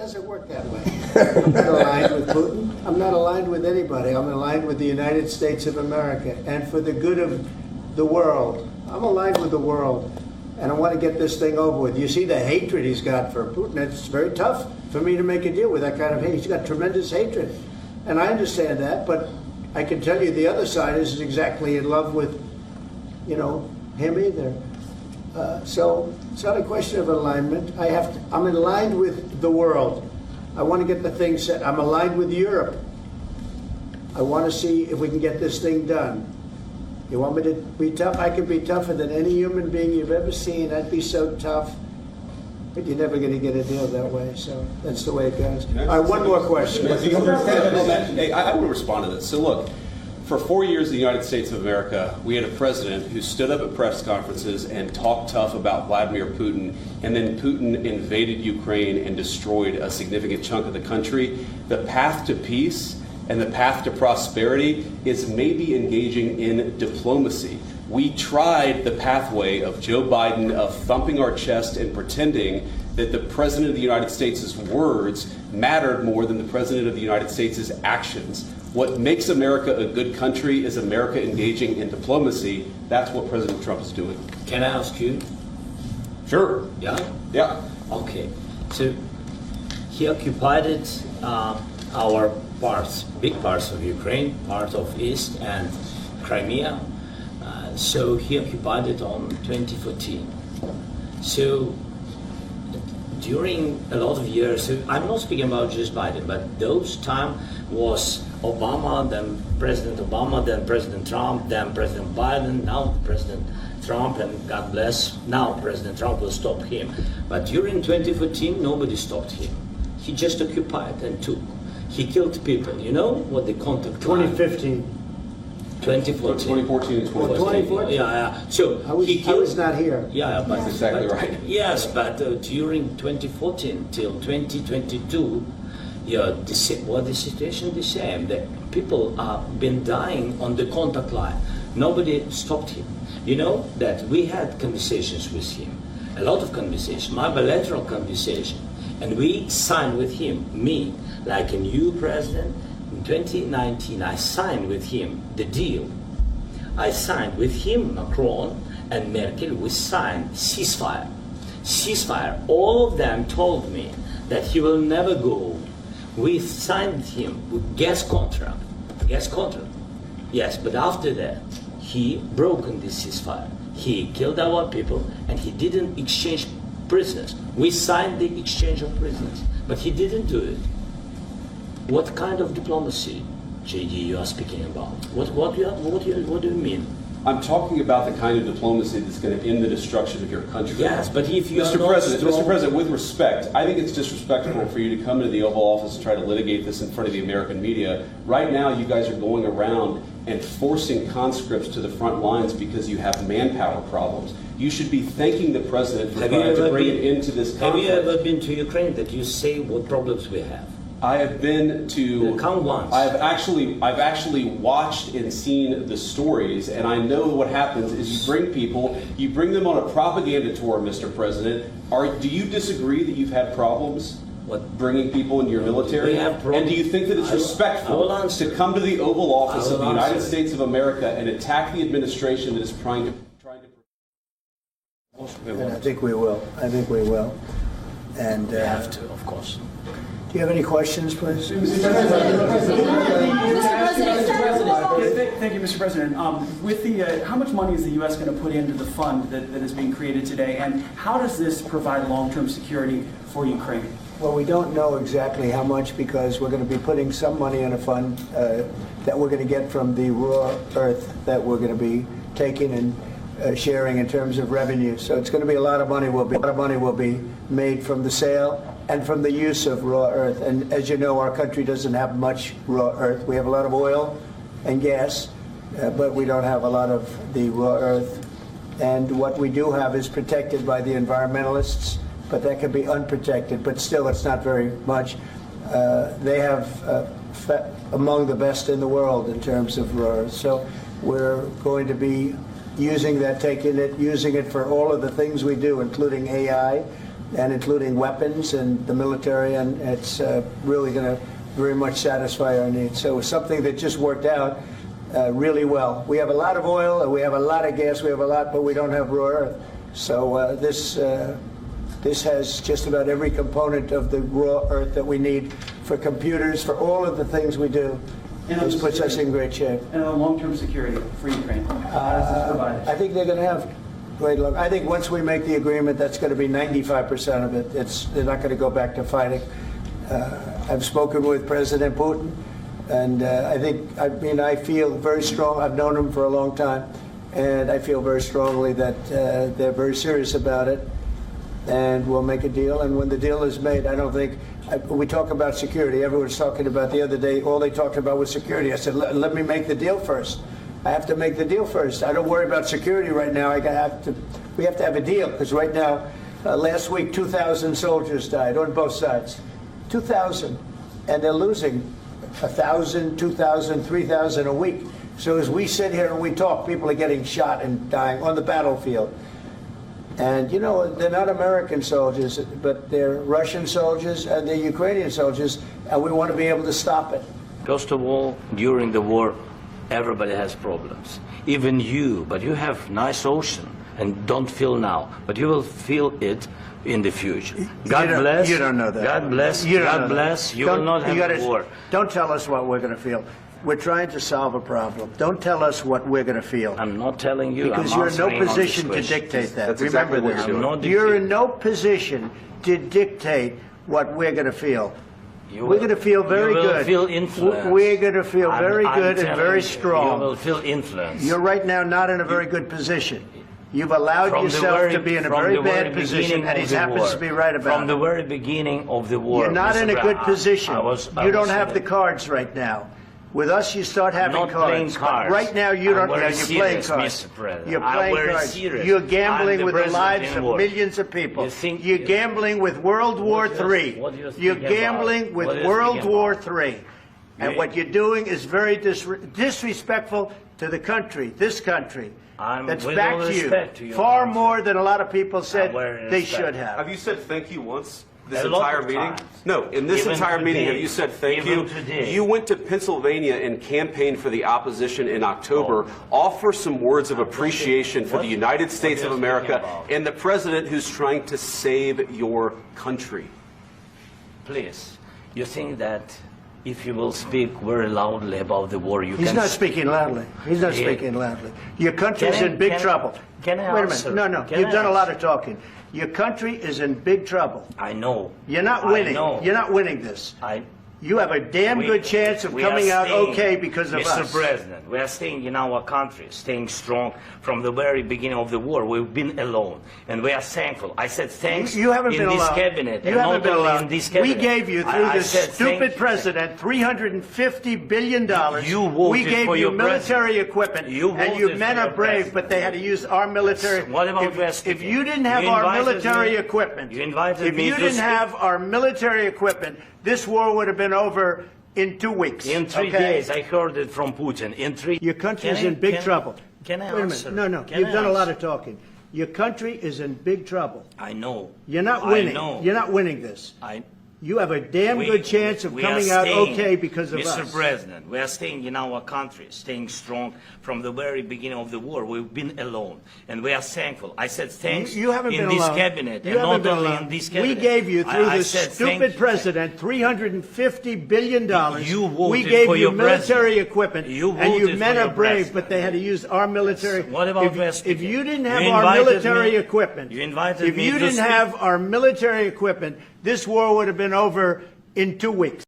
doesn't work that way. I'm not aligned with Putin. I'm not aligned with anybody. I'm aligned with the United States of America. And for the good of the world, I'm aligned with the world. And I want to get this thing over with. You see the hatred he's got for Putin. It's very tough for me to make a deal with that kind of hate. He's got tremendous hatred. And I understand that, but I can tell you the other side isn't exactly in love with, him either. So it's not a question of alignment. I'm aligned with the world. I want to get the thing set. I'm aligned with Europe. I want to see if we can get this thing done. You want me to be tough? I can be tougher than any human being you've ever seen. I'd be so tough. But you're never going to get a deal that way. So that's the way it goes. All right, one more question. Hey, I want to respond to this. So look, for 4 years in the United States of America, we had a president who stood up at press conferences and talked tough about Vladimir Putin, and then Putin invaded Ukraine and destroyed a significant chunk of the country. The path to peace and the path to prosperity is maybe engaging in diplomacy. We tried the pathway of Joe Biden of thumping our chest and pretending that the President of the United States' words mattered more than the President of the United States' actions. What makes America a good country is America engaging in diplomacy. That's what President Trump is doing. Can I ask you? Sure. Yeah? Yeah. Okay. So he occupied our parts, big parts of Ukraine, part of East and Crimea. So he occupied it on 2014. So during a lot of years, so I'm not speaking about just Biden, but those time was Obama, then President Obama, then President Trump, then President Biden, now President Trump, and God bless, now President Trump will stop him. But during 2014, nobody stopped him. He just occupied and took. He killed people. You know what the contact 2015. 2014 and 2014. 2014? Yeah. So I was not here. Yeah, but that's exactly right. Yes, but during 2014 till 2022, the situation the same. The people have been dying on the contact line. Nobody stopped him. You know that we had conversations with him, a lot of conversations, my bilateral conversation, and we signed with him, me, like a new president. In 2019, I signed with him the deal. I signed with him, Macron and Merkel, we signed ceasefire. Ceasefire. All of them told me that he will never go. We signed him with gas contract. Gas contract. Yes, but after that, he broken this ceasefire. He killed our people and he didn't exchange prisoners. We signed the exchange of prisoners, but he didn't do it. What kind of diplomacy, JD, you are speaking about? What do you mean? I'm talking about the kind of diplomacy that's going to end the destruction of your country. Yes, but if you Mr. President, with respect, I think it's disrespectful for you to come into the Oval Office and try to litigate this in front of the American media. Right now, you guys are going around and forcing conscripts to the front lines because you have manpower problems. You should be thanking the President for trying to bring it into this conflict. Have you ever been to Ukraine that you say what problems we have? I have been to. Come once. I've actually watched and seen the stories, and I know what happens is you bring them on a propaganda tour, Mr. President. Do you disagree that you've had problems? What? Bringing people into your military? We have problems. And do you think that it's respectful to come to the Oval Office of the United States of America and attack the administration that is trying to? And I think we will. And We have to, of course. do you have any questions, please? Thank you, Mr. President. With the how much money is the U.S. going to put into the fund that is being created today, and how does this provide long-term security for Ukraine? Well, we don't know exactly how much because we're going to be putting some money in a fund that we're going to get from the raw earth that we're going to be taking and sharing in terms of revenue. So it's going to be a lot of money will be made from the sale and from the use of raw earth. And as you know, our country doesn't have much raw earth. We have a lot of oil and gas, but we don't have a lot of the raw earth. And what we do have is protected by the environmentalists, but that can be unprotected. But still, it's not very much. They have among the best in the world in terms of raw earth. So we're going to be using that, using it for all of the things we do, including AI. and including weapons and the military, and it's really going to very much satisfy our needs. So it's something that just worked out really well. We have a lot of oil, and we have a lot of gas, we have a lot, but we don't have raw earth. So this has just about every component of the raw earth that we need for computers, for all of the things we do. And This puts us in great shape. And on long-term security for Ukraine, how does this provide it? I think they're going to have great luck. I think once we make the agreement, that's going to be 95% of it. They're not going to go back to fighting. I've spoken with President Putin, and I feel very strong. I've known him for a long time, and I feel very strongly that they're very serious about it, and we'll make a deal. And when the deal is made, I don't think we talk about security. Everyone's talking about the other day. All they talked about was security. I said, let me make the deal first. I have to make the deal first. I don't worry about security right now. We have to have a deal, because right now, last week, 2,000 soldiers died on both sides. 2,000, and they're losing 1,000, 2,000, 3,000 a week. So as we sit here and we talk, people are getting shot and dying on the battlefield. And, you know, they're not American soldiers, but they're Russian soldiers and they're Ukrainian soldiers, and we want to be able to stop it. First of all, during the war, everybody has problems. Even you, but you have nice ocean and don't feel now, but you will feel it in the future. God bless. You don't know that. God bless. God bless. You will not have a war. Don't tell us what we're going to feel. We're trying to solve a problem. Don't tell us what we're going to feel. I'm not telling you. Because you're in no position to dictate that. That's Remember exactly what this. you're doing. You're in no position to dictate what we're going to feel. We're going to feel very good. You will feel influence. We're going to feel very good and very You strong. will feel influence. You're right now not in a very good position. You've allowed yourself to be in a very bad position, and he happens to be right about it. From the very beginning of the war. You're not in a good position. You don't have the cards. cards right now. With us, you start having I'm not playing cards. cards. But right now, you don't. I'm You're very playing serious, cards. Mr. President. You're I'm playing very cards. serious. You're I'm gambling the with the president lives in of war. millions of people. You think- You're gambling with World War III. What do you think You're about? gambling with What do you World think War about? III. And what you're doing is very disrespectful to the country, this country. That's with back all to respect to you. your Far country. more than a lot of people said very they respect. should have. Have you said thank you once this A lot entire of meeting? times. No, in this Even entire meeting, today. have you said thank Even you? today. You went to Pennsylvania and campaigned for the opposition in October. Offer some words of appreciation for the United States what of are you America speaking about? and the president who's trying to save your country. Please, you think that if you will speak very loudly about the war, you He's can... not speaking loudly. He's not Yeah. speaking loudly. Your country's Can I- in big can- trouble. can I Wait a answer? minute. No. Can You've I done a lot answer? of talking. Your country is in big trouble. I know. You're not I winning. know. You're not winning this. You have a damn We- good chance of we are coming out staying, okay because of Mr. us. President, we are staying in our country, staying strong from the very beginning of the war. We've been alone, and we are thankful. I said thanks You haven't in been this alone. cabinet. You and haven't not been only alone. in this We cabinet. gave you, through I this said thank stupid you. president, $350 billion. You voted we gave for you your military president. equipment, You and you voted men for are your brave, president. but they had to use our military. What about West If Indies? you didn't have You our invited military me- equipment, you invited if me you to didn't speak. have our military equipment, this war would have been over in 2 weeks. In 3 okay? days, I heard it from Putin. In 3 Your country is Can I- in big can- trouble. Can I Wait a answer? minute. No. Can You've I done a lot answer? of talking. Your country is in big trouble. I know. You're not I winning. know. You're not winning this. You have a damn We- good chance of we are coming out staying, okay because of Mr. us. President, we are staying in our country, staying strong from the very beginning of the war. We've been alone, and we are thankful. I said thanks You haven't in been this alone. cabinet, You and haven't not been only alone. in this cabinet. We gave you, through I this said thank stupid you. president, $350 billion. You voted we gave for you your military president. equipment, You and you voted men for are your brave, president. but they had to use our military. What about if, West if Indies? you didn't have You our invited military me- equipment, you invited if me you to didn't speak. have our military equipment, this war would have been over in 2 weeks.